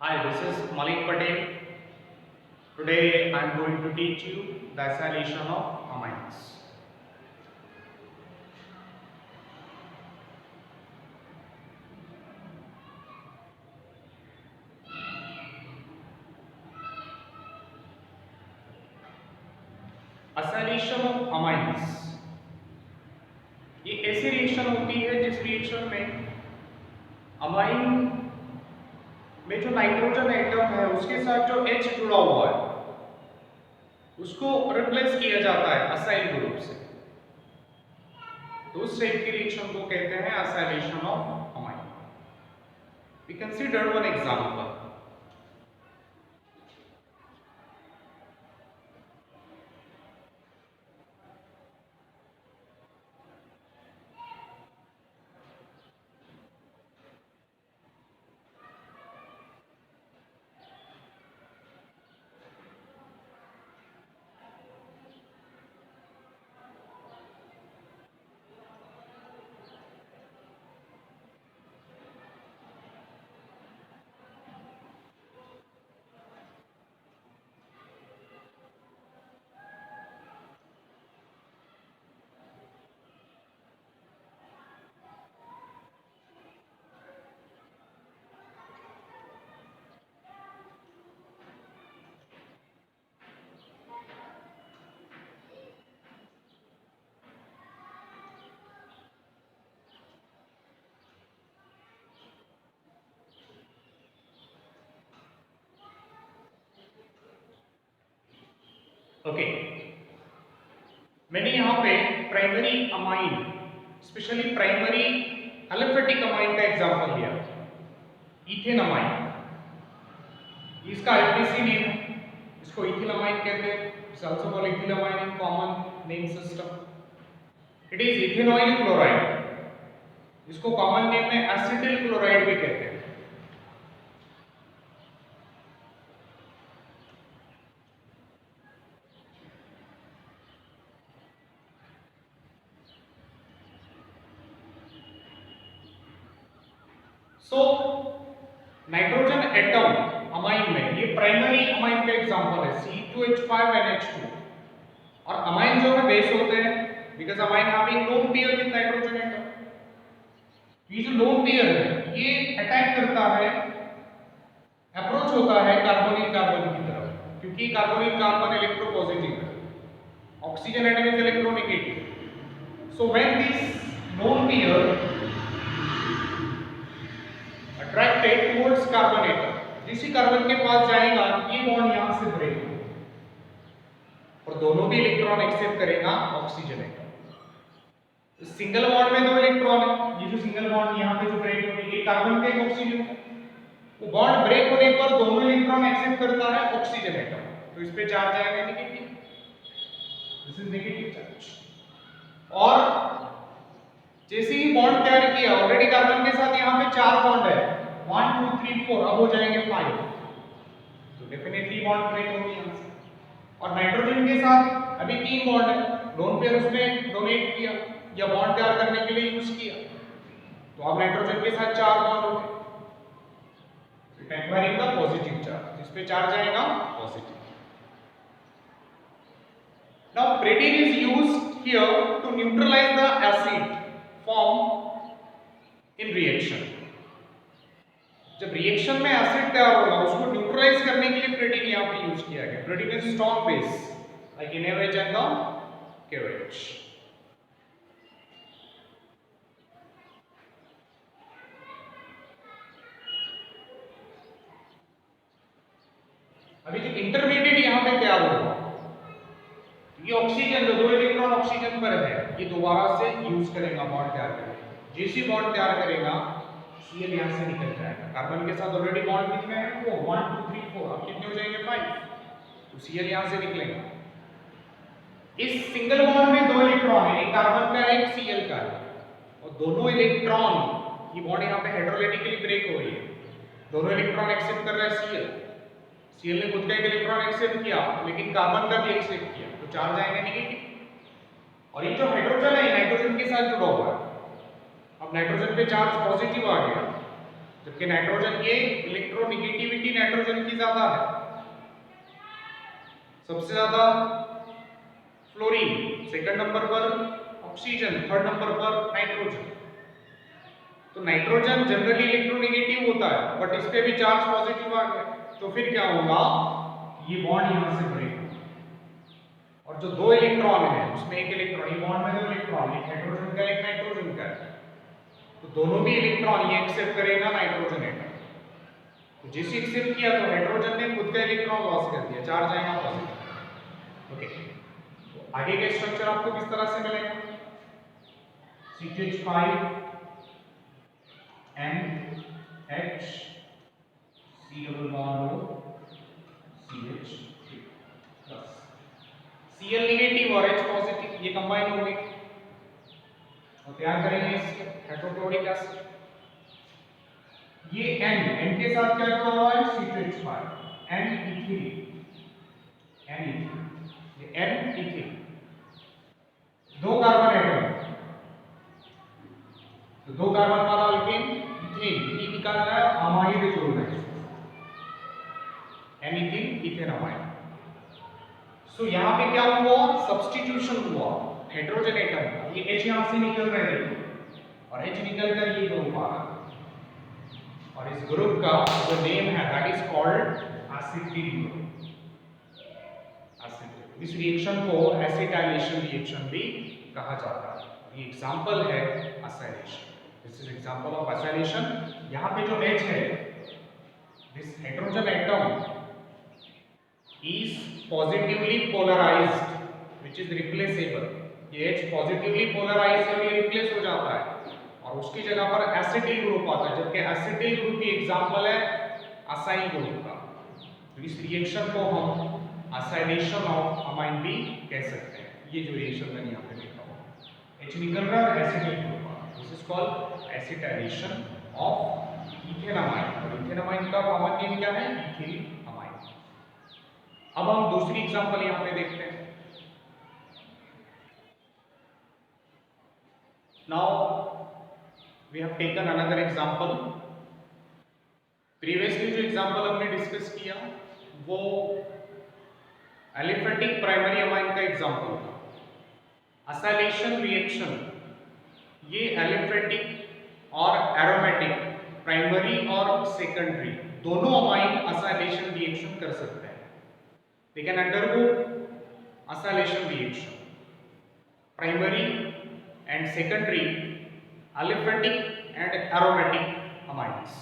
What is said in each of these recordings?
Hi, this is Malik Patel. Today I am going to teach you the acylation of amines. Acylation of amines ये ऐसी reaction होती है जिस reaction में amine में जो नाइट्रोजन एटम है उसके साथ जो H जुड़ा हुआ है उसको रिप्लेस किया जाता है असाइल ग्रुप से। तो उस टाइप की रिएक्शन को कहते हैं acylation of amine. We consider one example. Okay, मैंने यहाँ पे primary amine, specially primary aliphatic amine का एग्जांपल लिया, इथेन अमाइन। इसका आईपीसी नेम है, इसको इथिल अमाइन कहते हैं। It's also called ethyl amine in common name system. It is ethanoyl chloride, इसको कॉमन नेम में एसिटिल क्लोराइड भी कहते हैं। सो नाइट्रोजन एटम अमाइन में, ये प्राइमरी अमाइन का एग्जांपल है C2H5NH2। और अमाइन जो है बेस होते हैं because amine having lone pair with nitrogen atom. ये जो लोन पेयर है ये अटैक करता है, अप्रोच होता है कार्बोनिल कार्बन की तरफ, क्योंकि कार्बोनिल कार्बन इलेक्ट्रोपॉजिटिव है, oxygen atom is electronegative. So when this lone pair attracted towards carbon atom, जिसी कार्बन के पास जाएगा ये बॉन्ड यहां से ब्रेक होगा और दोनों भी इलेक्ट्रॉन एक्सेप्ट करेगा ऑक्सीजन एटम। तो सिंगल बॉन्ड में दो इलेक्ट्रॉन है, ये जो सिंगल बॉन्ड यहां पे जो ब्रेक होने, ये कार्बन का एक ऑक्सीजन है। वो बॉन्ड ब्रेक होने पर दोनों इलेक्ट्रॉन एक्सेप्ट करता है ऑक्सीजन एटम, तो इस पे चार्ज आएगा negative, this is negative charge. और जैसे ही बॉन्ड तैयार किया, ऑलरेडी कार्बन के साथ यहाँ पे 4 बॉन्ड है, 1 2 3 4, अब हो जाएंगे 5, तो डेफिनेटली बॉन्ड ब्रेक होगी यहाँ से। और नाइट्रोजन के साथ अभी 3 बॉन्ड है, लोन पेयर उसमें डोनेट किया या बॉन्ड तैयार करने के लिए यूज किया, तो अब नाइट्रोजन के साथ 4 बॉन्ड हो गए, एक्वायरिंग द पॉजिटिव चार्ज, इस पे चार्ज आएगा पॉजिटिव। नाउ प्रेटिन is used here to neutralise the acid form in reaction. जब रिएक्शन में एसिड तैयार होगा उसको न्यूट्रलाइज करने के लिए प्रेटिन यहां पे यूज किया गया। प्रेटिन is strong base like NaOH and the KOH। अभी जो इंटरमीडिएट यहां पे तैयार होगा, ये ऑक्सीजन जो 2 इलेक्ट्रॉन ऑक्सीजन पर है, ये दोबारा से यूज करेगा बॉन्ड तैयार करने। जैसे बॉन्ड तैयार करेगा Cl यहां से निकल जाएगा, कार्बन के साथ ऑलरेडी बॉन्ड कितने हैं, वो 1 2 3 4, अब कितने हो जाएंगे 5, तो Cl यहां से निकलेगा। इस सिंगल बॉन्ड में 2 इलेक्ट्रॉन है, एक कार्बन का एक Cl का है, और दोनों इलेक्ट्रॉन, ये बॉन्ड यहां पे हाइड्रोलाइटिकली ब्रेक हो रही है, दोनों इलेक्ट्रॉन एक्सेप्ट कर रहा है Cl ने खुद का एक इलेक्ट्रॉन एक्सेप्ट किया लेकिन कार्बन का भी एक्सेप्ट किया, तो चार्ज आएगा नेगेटिव। और ये जो हाइड्रोजन है नाइट्रोजन के साथ जुड़ा हुआ है, अब नाइट्रोजन पे चार्ज पॉजिटिव आ गया, जबकि नाइट्रोजन ये इलेक्ट्रोनेगेटिविटी नाइट्रोजन की ज्यादा है, सबसे ज्यादा फ्लोरीन, सेकंड नंबर पर ऑक्सीजन, थर्ड नंबर पर नाइट्रोजन। तो नाइट्रोजन जनरली इलेक्ट्रोनेगेटिव होता है, बट इस पे भी चार्ज पॉजिटिव आ गया, तो फिर क्या होगा, ये बॉन्ड यहां से ब्रेक होगा और जो दो इलेक्ट्रॉन है उसमें एक इलेक्ट्रॉन, ये बॉन्ड में दो इलेक्ट्रॉन, एक हाइड्रोजन का एक नाइट्रोजन का, तो दोनों भी इलेक्ट्रॉन ये एक्सेप्ट करेगा नाइट्रोजन एटम। तो जैसे एक्सेप्ट किया तो हाइड्रोजन ने खुद का इलेक्ट्रॉन लॉस कर दिया, चार्ज आएगा पॉजिटिव। ओके, तो आगे का स्ट्रक्चर आपको किस तरह से मिलेगा, CH5 NH C double bond O CH3 plus Cl negative और H पॉजिटिव, ये कंबाइन हो गए और तैयार करेंगे इसके हाइड्रोक्लोरिक एसिड। ये N के साथ क्या जुड़ा हुआ है, C2H5 N इथिलीन, ये N इथिलीन, दो कार्बन एटम, तो दो कार्बन वाला अल्केन इथेन, ये निकालना है, अमाइड जोड़ना है, N इथेन इथेन अमाइड। सो यहाँ पे क्या हुआ, सब्स्टिट्यूशन हुआ हाइड्रोजन एटम का, ये H यहाँ से निकल रहे हैं और H निकल कर ये ग्रुप आ रहा है, और इस ग्रुप का जो नेम है that is called acetyl group. Acetyl, इस रिएक्शन को एसिटाइलेशन रिएक्शन भी कहा जाता है। ये एग्जांपल है acylation, this is example of acylation. यहाँ पे जो H है, this hydrogen atom is positively polarized which is replaceable, ये H पॉजिटिवली पोलराइज है और ये रिप्लेस हो जाता है और उसकी जगह पर एसिटिल ग्रुप आता है, जबकि एसिटिल ग्रुप की एग्जांपल है असाइल ग्रुप का। तो इस रिएक्शन को हम असाइलेशन ऑफ अमाइन भी कह सकते हैं। ये जो रिएक्शन मैंने यहाँ पे लिखा हुआ, H निकल रहा है और एसिटिल ग्रुप आ रहा है, this is called acetylation of ethane amine. और इथेन अमाइन का कॉमन नेम क्या है, इथिल। अब हम दूसरी एग्जांपल यहां पे देखते हैं। Now we have taken another example. Previously जो एग्जांपल हमने डिस्कस किया वो एलिफेटिक प्राइमरी अमाइन का एग्जांपल था। असाइलेशन रिएक्शन, ये एलिफेटिक और एरोमेटिक, प्राइमरी और सेकेंडरी दोनों अमाइन असाइलेशन रिएक्शन कर सकते हैं। They can undergo acylation reaction, primary and secondary aliphatic and aromatic amines।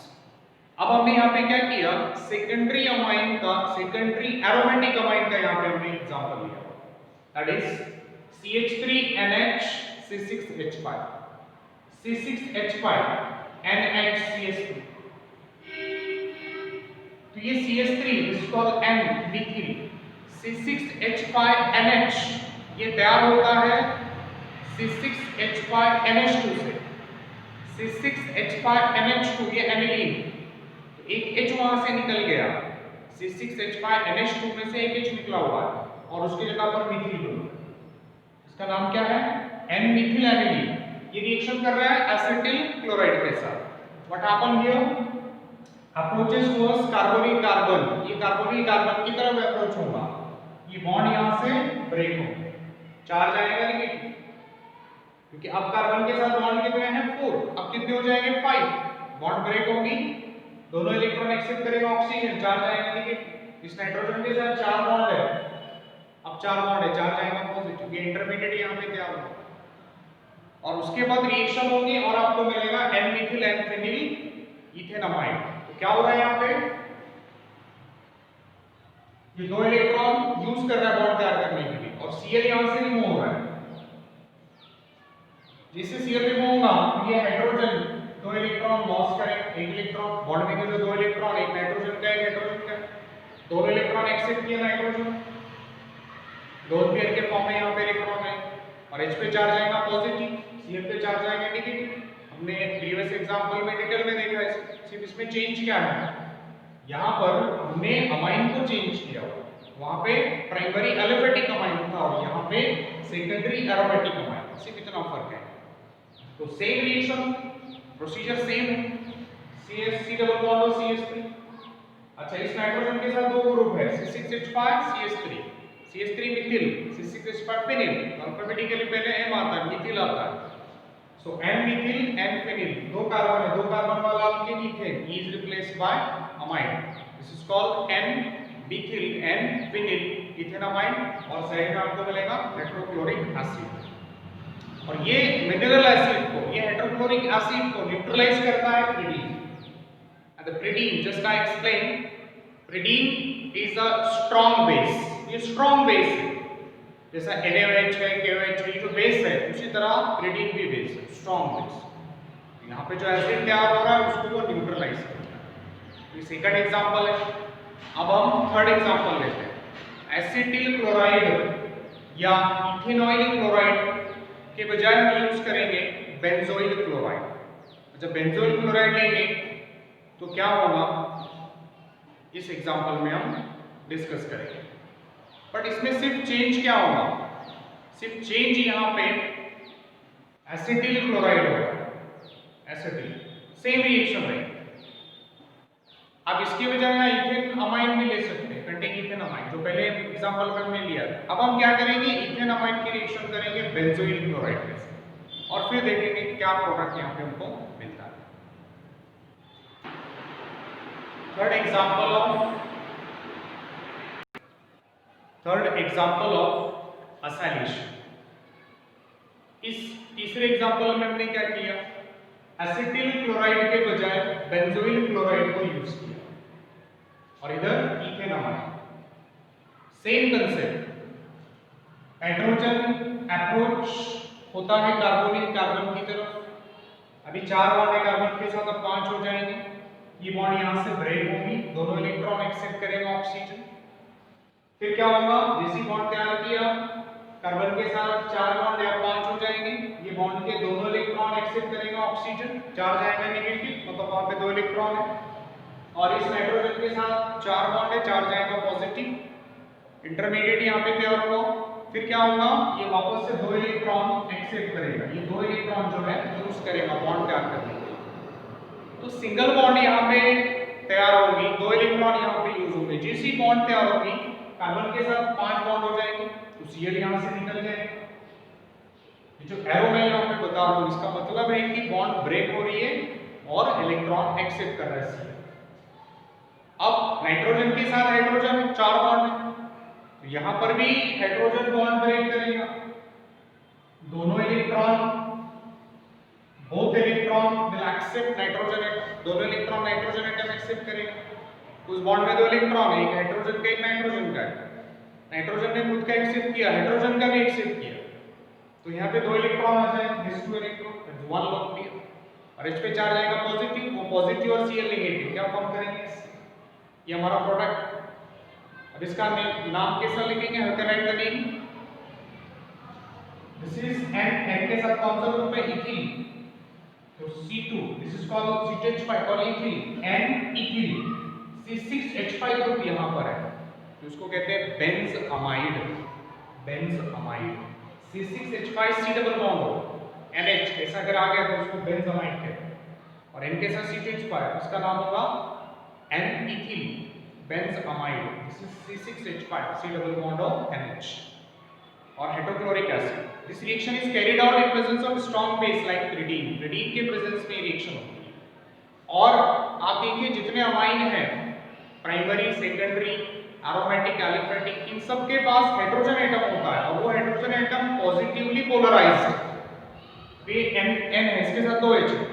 अब हमने यहाँ पे क्या किया, सेकेंडरी अमाइन का, सेकेंडरी एरोमेटिक अमाइन का यहाँ पे हमने एग्जांपल लिया, that is CH3NH C6H5 C6H5 NHCS3। तो ये CH3 is called N-methyl C6H5NH, ये तैयार होता है C6H5NH2 से, C6H5NH2 ये एनिलीन, तो एक H वहां से निकल गया, C6H5NH2 में से एक H निकला हुआ है और उसकी जगह पर मिथिल ग्रुप, इसका नाम क्या है, N-methyl एनिलीन। ये रिएक्शन कर रहा है एसिटिल क्लोराइड के साथ। What happen here, approaches towards carbonyl carbon, ये कार्बोनिल कार्बन की तरफ अप्रोच होगा, ये बॉन्ड यहां से ब्रेक हो गया, चार्ज आएगा नेगेटिव, क्योंकि अब कार्बन के साथ बॉन्ड कितने हैं 4, अब कितने हो जाएंगे 5, बॉन्ड ब्रेक होगी, दोनों इलेक्ट्रॉन एक्सेप्ट करेगा ऑक्सीजन, चार्ज आएगा नेगेटिव। इस नाइट्रोजन के साथ 4 बॉन्ड है, अब 4 बॉन्ड है, चार्ज आएगा पॉजिटिव, ये इंटरमीडिएट यहां पे तैयार होगा और उसके बाद रिएक्शन होगी और आपको मिलेगा N-methyl N-phenyl इथेनामाइड। तो क्या हो रहा है यहाँ पे, ये दो इलेक्ट्रॉन यूज कर रहा है बॉन्ड तैयार करने के लिए और Cl यहां से रिमूव हो रहा है। जिससे Cl रिमूव होगा ये हाइड्रोजन दो इलेक्ट्रॉन लॉस करेगा, एक इलेक्ट्रॉन बॉन्ड में जो दो इलेक्ट्रॉन, एक नाइट्रोजन का एक हाइड्रोजन का, दोनों इलेक्ट्रॉन एक्सेप्ट किया नाइट्रोजन, लोन पेयर के फॉर्म में यहाँ पे इलेक्ट्रॉन है और H पे चार्ज आएगा पॉजिटिव, Cl पे चार्ज आएगा नेगेटिव। हमने प्रीवियस एग्जांपल में डिटेल में देखा है, सिर्फ इसमें चेंज क्या है, यहाँ पर हमने अमाइन को चेंज किया, वहां पे प्राइमरी एलिफेटिक अमाइन था और यहाँ पे सेकेंडरी एरोमेटिक अमाइन, सिर्फ इतना फर्क है। तो सेम रिएक्शन, प्रोसीजर सेम है, CH3 डबल बॉन्ड और CH3 अच्छा, इस नाइट्रोजन के साथ दो ग्रुप है C6H5 CH3, CH3 Mithil, C6H5 phenyl. Alphabetically पहले M आता है, मिथिल आता है। सो N मिथिल N फिनिल, दो कार्बन है, दो कार्बन वाला alkane ethane is replaced by amide. This is called N Mithil N phenyl ethanamide, और साइड में आपको मिलेगा हाइड्रोक्लोरिक एसिड। और ये मिनरल एसिड को, ये हाइड्रोक्लोरिक एसिड को न्यूट्रलाइज करता है प्रीडीन। And the pyridine, just I explained, pyridine is a strong base. ये strong base है, जैसा NaOH है, KOH है, जो बेस है, उसी तरह pyridine भी बेस है, strong base। यहाँ पे जो एसिड तैयार हो रहा है उसको वो न्यूट्रलाइज करता है। ये सेकंड एग्जांपल है। अब हम थर्ड एग्जांपल लेते हैं। एसिटिल क्लोराइड या इथेनॉइल क्लोराइड के बजाय हम यूज करेंगे बेंजोइल क्लोराइड। जब बेंजोइल क्लोराइड लेंगे तो क्या होगा, इस एग्जांपल में हम डिस्कस करेंगे। बट इसमें सिर्फ चेंज क्या होगा, सिर्फ चेंज यहाँ पे एसिटिल क्लोराइड होगा, एसिटिल सेम रिएक्शन रहेगी। अब इसके बजाय ना इथेन अमाइन भी ले सकते हैं, कंटेन इथेन अमाइन, जो पहले एग्जांपल में हमने लिया था। अब हम क्या करेंगे, इथेन अमाइन की रिएक्शन करेंगे बेंजोइल क्लोराइड के साथ, और फिर देखेंगे क्या प्रोडक्ट यहाँ पे हमको मिलता है। Third example of acylation। इस तीसरे एग्जांपल में हमने क्या किया, एसिटिल क्लोराइड के बजाय बेंजोइल क्लोराइड को यूज किया, और इधर ethane amine. Same concept, hydrogen approach होता है कार्बोनिल कार्बन की तरफ। अभी 4 बॉन्ड है कार्बन के साथ, अब 5 हो जाएंगे। ये बॉन्ड यहां से ब्रेक होगी, दोनों इलेक्ट्रॉन एक्सेप्ट करेगा ऑक्सीजन। फिर क्या होगा, जैसी बॉन्ड तैयार किया कार्बन के साथ, 4 बॉन्ड या 5 हो जाएंगे। ये बॉन्ड के दोनों इलेक्ट्रॉन एक्सेप्ट करेगा ऑक्सीजन, 4 जाएगा नेगेटिव, मतलब वहां पे 2 इलेक्ट्रॉन है। और इस नाइट्रोजन के साथ 4 बॉन्ड है, 4 जाएगा पॉजिटिव, इंटरमीडिएट यहां पे तैयार हुआ। फिर क्या होगा, ये वापस से 2 इलेक्ट्रॉन एक्सेप्ट करेगा, ये 2 इलेक्ट्रॉन जो है यूज करेगा बॉन्ड तैयार करने के लिए। तो सिंगल बॉन्ड यहाँ पे तैयार होगी, 2 इलेक्ट्रॉन यहाँ पे यूज होंगे। जैसी बॉन्ड तैयार होगी कार्बन के साथ 5 बॉन्ड हो जाएंगे, तो Cl यहाँ से निकल जाएगा। ये जो एरो मैं यहाँ पे बता रहा हूँ, इसका मतलब है कि बॉन्ड ब्रेक हो रही है और इलेक्ट्रॉन एक्सेप्ट कर रहा है Cl। अब नाइट्रोजन के साथ हाइड्रोजन 4 बॉन्ड है, तो यहाँ पर भी हाइड्रोजन बॉन्ड ब्रेक करेगा, दोनों electron, both electron will accept nitrogen atom, दोनों इलेक्ट्रॉन नाइट्रोजन एटम एक्सेप्ट करेगा। उस बॉन्ड में 2 इलेक्ट्रॉन है, एक हाइड्रोजन का एक नाइट्रोजन का है। नाइट्रोजन ने खुद का एक्सेप्ट किया, हाइड्रोजन का भी एक्सेप्ट किया, तो यहाँ पे 2 इलेक्ट्रॉन आ जाएंगे, this 2 electron, that's 1 long pair. और H पे चार्ज आएगा पॉजिटिव, वो पॉजिटिव और Cl नेगेटिव, क्या फॉर्म करेंगे, ये हमारा प्रोडक्ट। अब इसका नाम कैसा लिखेंगे, how can write the name, this is N के साथ कौन सा ग्रुप है, इथिल, तो C2, this is called C2H5 called ethyl, N ethyl, C6H5 group यहाँ पर है, तो इसको कहते हैं बेंजअमाइड, बेंजअमाइड। C6H5 C डबल बॉन्ड हो, NH ऐसा अगर आ गया तो उसको बेंजअमाइड कहते हैं, और N के साथ C2H5, उसका नाम होगा N ethyl benzamide. This is C6H5 C double bond of NH और hydrochloric acid. This reaction is carried out in presence of strong base like pyridine। pyridine के प्रेजेंस में रिएक्शन होती है। और आप देखिए जितने अमाइन हैं, प्राइमरी, सेकेंडरी, एरोमेटिक, एलिफेटिक, इन सब के पास हाइड्रोजन एटम होता है, और वो हाइड्रोजन एटम पॉजिटिवली पोलराइज्ड है। वे N है, इसके साथ 2 H है।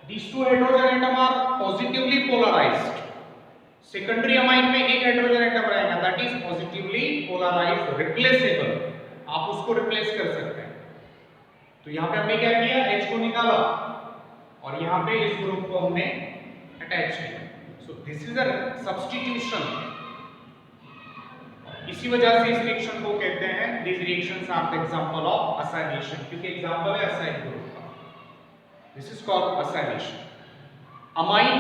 These 2 hydrogen atom are positively polarized. Secondary amine में एक हाइड्रोजन एटम रहेगा, that is positively polarized, replaceable, आप उसको रिप्लेस कर सकते हैं। तो यहाँ पे हमने क्या किया, H को निकाला और यहाँ पे इस ग्रुप को हमने अटैच किया। So this is a substitution. इसी वजह से इस रिएक्शन को कहते हैं, this reactions are the example of acylation, क्योंकि एग्जांपल है असाइल ग्रुप का। This is called acylation. Amine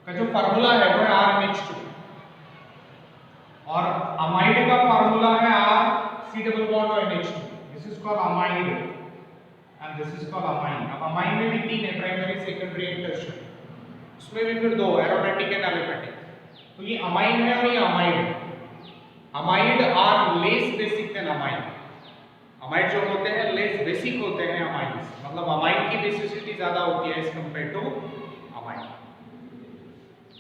का जो फार्मूला है वो है RMH2, और अमाइड का फार्मूला है R C डबल बॉन्ड और NH2। This is called amide and this is called amine. अब अमाइन में भी 3 है, प्राइमरी, सेकेंडरी एंड टर्शियरी। उसमें भी फिर दो, एरोमेटिक एंड एलिफेटिक। तो ये अमाइन है और ये अमाइड है। Amide are less basic than amine. Amide जो होते हैं लेस बेसिक होते हैं अमाइंस, मतलब अमाइन की बेसिसिटी ज्यादा होती है as compare to amine.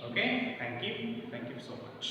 Okay, thank you so much.